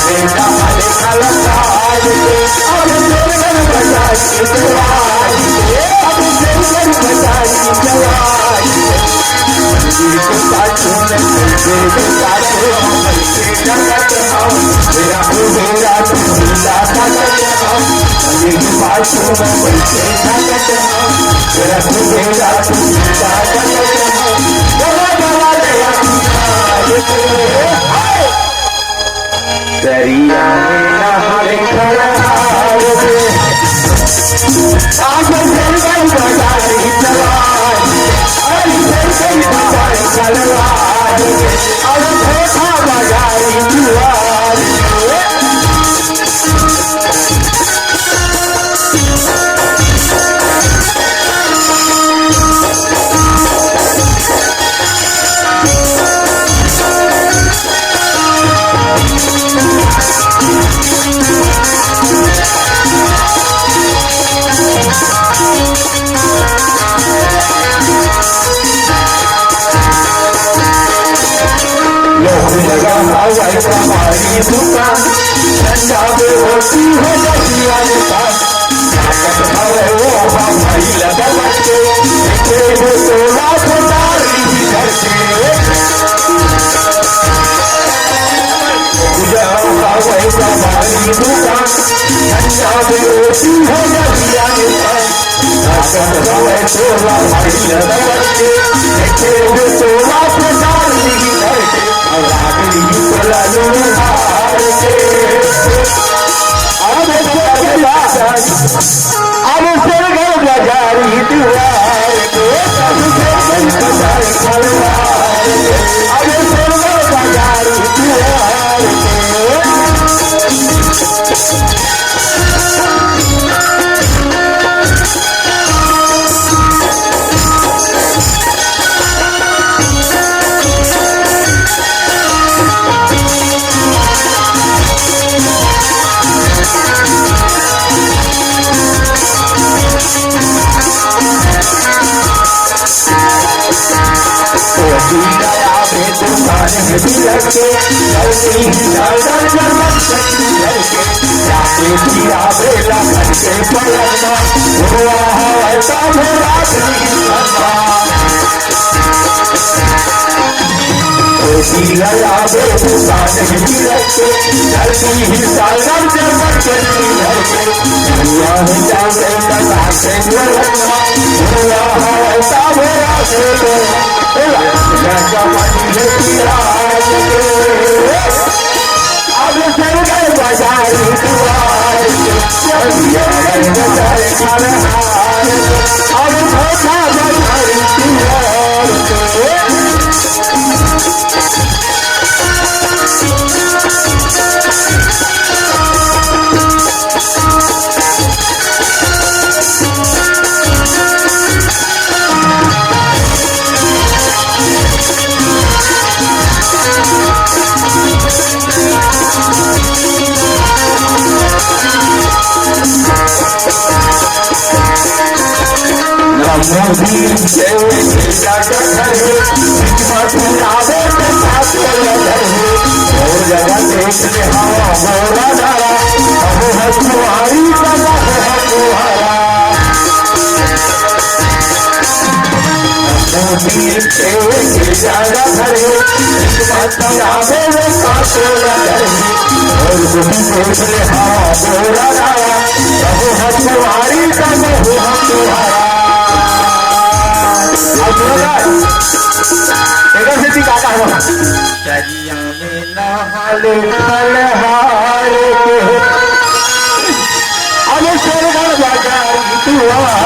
बेटा हरे कलकार के अब सरगम बजाई जवानी के अब सरगम बजाई जवानी मंदिर के पाछू में मंदिर के पाछू हमर के जगत हम मेरा मेरा तुझा जगत हम मंदिर के पाछू में मंदिर के जगत हम मेरा तुझा जगत हम बोला बोला दया दरिया में नहाने खड़ार में आज सरगम बजाई जवानी अरे सरगम बजाई कलवार में अब धोखा बजाई जुआर हवाई हमारी दुकान ठंडा में होती है दरिया दुकान ताकत हवे वो हमारी लगा बच्चे तेरे तो लाख तारी घर से हवाई हमारी दुकान ठंडा में होती है दरिया दुकान ताकत हवे तो हमारी लगा बच्चे तेरे तो लाख तारी घर से अब सरगम बजाई दुआर के अब सरगम बजाई खलवार के अब सरगम बजाई दुआर दुकान में भी लगे जल्दी जल्दी जल्दी लगे जाके किया बेला करके पलटना हुआ है तब रात नहीं करना कोई लगा बे दुकान में भी लगे जल्दी जल्दी जल्दी लगे हुआ है जाके लगा के पलटना हुआ है तब रात नहीं करना अब सरगम बजाई दुआर बजाई खलहार अब धोखा बजाई दुआर मोदी से जगत है हिम्मत आवे के साथ लगे और जगह देख ले हवा मोरा डाला अब है तुम्हारी जगह है तुम्हारा मोदी से जगत है हिम्मत आवे के साथ लगे और तुम देख ले हवा मोरा डाला अब है तुम्हारी जगह है तुम्हारा दरिया में नहाले खलहार के अब सरगम बजाई दुआर